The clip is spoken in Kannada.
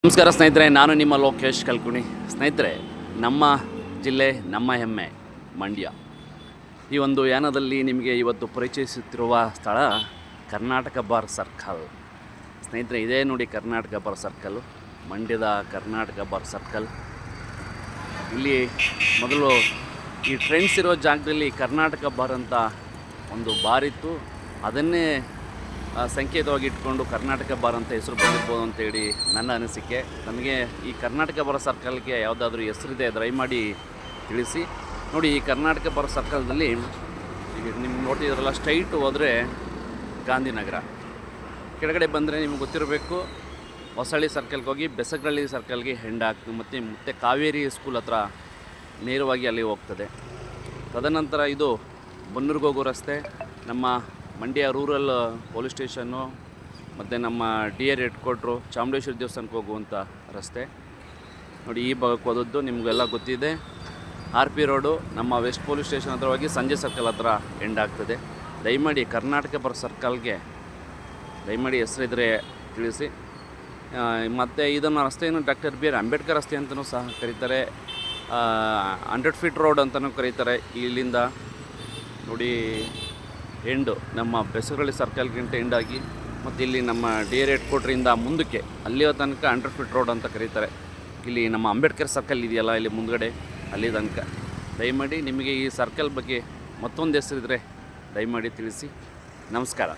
ನಮಸ್ಕಾರ ಸ್ನೇಹಿತರೆ, ನಾನು ನಿಮ್ಮ ಲೋಕೇಶ್ ಕಲ್ಕುಣಿ. ಸ್ನೇಹಿತರೆ, ನಮ್ಮ ಜಿಲ್ಲೆ ನಮ್ಮ ಹೆಮ್ಮೆ ಮಂಡ್ಯ. ಈ ಒಂದು ಯಾನದಲ್ಲಿ ನಿಮಗೆ ಇವತ್ತು ಪರಿಚಯಿಸುತ್ತಿರುವ ಸ್ಥಳ ಕರ್ನಾಟಕ ಬಾರ್ ಸರ್ಕಲ್. ಸ್ನೇಹಿತರೆ, ಇದೇ ನೋಡಿ ಕರ್ನಾಟಕ ಬಾರ್ ಸರ್ಕಲ್ಲು, ಮಂಡ್ಯದ ಕರ್ನಾಟಕ ಬಾರ್ ಸರ್ಕಲ್. ಇಲ್ಲಿ ಮೊದಲು ಈ ಟ್ರೆಂಡ್ಸ್ ಇರೋ ಜಾಗದಲ್ಲಿ ಕರ್ನಾಟಕ ಬಾರ್ ಅಂತ ಒಂದು ಬಾರ್ ಇತ್ತು. ಅದನ್ನೇ ಸಂಕೇತವಾಗಿ ಇಟ್ಕೊಂಡು ಕರ್ನಾಟಕ ಬಾರ್ ಅಂತ ಹೆಸರು ಬಂದಿರ್ಬೋದು ಅಂತೇಳಿ ನನ್ನ ಅನಿಸಿಕೆ. ನನಗೆ ಈ ಕರ್ನಾಟಕ ಬಾರ್ ಸರ್ಕಲ್ಗೆ ಯಾವುದಾದ್ರೂ ಹೆಸರಿದೆ ದಯಮಾಡಿ ತಿಳಿಸಿ. ನೋಡಿ, ಈ ಕರ್ನಾಟಕ ಬಾರ್ ಸರ್ಕಲ್ದಲ್ಲಿ ಈಗ ನಿಮ್ಗೆ ನೋಡ್ತಿದ್ರಲ್ಲ, ಸ್ಟ್ರೈಟ್ ಹೋದರೆ ಗಾಂಧಿನಗರ, ಕೆಳಗಡೆ ಬಂದರೆ ನಿಮ್ಗೆ ಗೊತ್ತಿರಬೇಕು ಹೊಸಳ್ಳಿ ಸರ್ಕಲ್ಗೆ ಹೋಗಿ ಬೆಸಗಳ್ಳಿ ಸರ್ಕಲ್ಗೆ ಹೆಂಡ್ ಆಗ್ತದೆ, ಮತ್ತು ಕಾವೇರಿ ಸ್ಕೂಲ್ ಹತ್ರ ನೇರವಾಗಿ ಅಲ್ಲಿ ಹೋಗ್ತದೆ. ತದನಂತರ ಇದು ಬನ್ನೂರಿಗೆ ಹೋಗೋ ರಸ್ತೆ, ನಮ್ಮ ಮಂಡ್ಯ ರೂರಲ್ ಪೊಲೀಸ್ ಸ್ಟೇಷನ್ನು ಮತ್ತು ನಮ್ಮ DR ಹೆಡ್ ಕ್ವಾರ್ಟ್ರು ಚಾಮುಂಡೇಶ್ವರಿ ದೇವಸ್ಥಾನಕ್ಕೆ ಹೋಗುವಂಥ ರಸ್ತೆ. ನೋಡಿ, ಈ ಭಾಗಕ್ಕೆ ಹೋದದ್ದು ನಿಮಗೆಲ್ಲ ಗೊತ್ತಿದೆ. RP ರೋಡು ನಮ್ಮ ವೆಸ್ಟ್ ಪೊಲೀಸ್ ಸ್ಟೇಷನ್ ಹತ್ರ ಹೋಗಿ ಸಂಜೆ ಸರ್ಕಲ್ ಹತ್ರ ಎಂಡ್ ಆಗ್ತದೆ. ದಯಮಾಡಿ ಕರ್ನಾಟಕ ಬಾರ್ ಸರ್ಕಲ್ಗೆ ದಯಮಾಡಿ ಹೆಸರಿದ್ರೆ ತಿಳಿಸಿ. ಮತ್ತು ಇದನ್ನು ರಸ್ತೆಯನ್ನು ಡಾಕ್ಟರ್ BR ಅಂಬೇಡ್ಕರ್ ರಸ್ತೆ ಅಂತಲೂ ಸಹ ಕರೀತಾರೆ, 100 ಫೀಟ್ ರೋಡ್ ಅಂತಲೂ ಕರೀತಾರೆ. ಇಲ್ಲಿಂದ ನೋಡಿ ಎಂಡು ನಮ್ಮ ಬೆಸಗಳ್ಳಿ ಸರ್ಕಲ್ಗಿಂತ ಎಂಡಾಗಿ, ಮತ್ತು ಇಲ್ಲಿ ನಮ್ಮ DR ಹೆಡ್ ಕ್ವಾರ್ಟ್ರಿಂದ ಮುಂದಕ್ಕೆ ಅಲ್ಲಿಯ ತನಕ 100 ಫೀಟ್ ರೋಡ್ ಅಂತ ಕರೀತಾರೆ. ಇಲ್ಲಿ ನಮ್ಮ ಅಂಬೇಡ್ಕರ್ ಸರ್ಕಲ್ ಇದೆಯಲ್ಲ, ಇಲ್ಲಿ ಮುಂದ್ಗಡೆ ಅಲ್ಲಿ ತನಕ. ದಯಮಾಡಿ ನಿಮಗೆ ಈ ಸರ್ಕಲ್ ಬಗ್ಗೆ ಮತ್ತೊಂದು ಹೆಸರಿದ್ರೆ ದಯಮಾಡಿ ತಿಳಿಸಿ. ನಮಸ್ಕಾರ.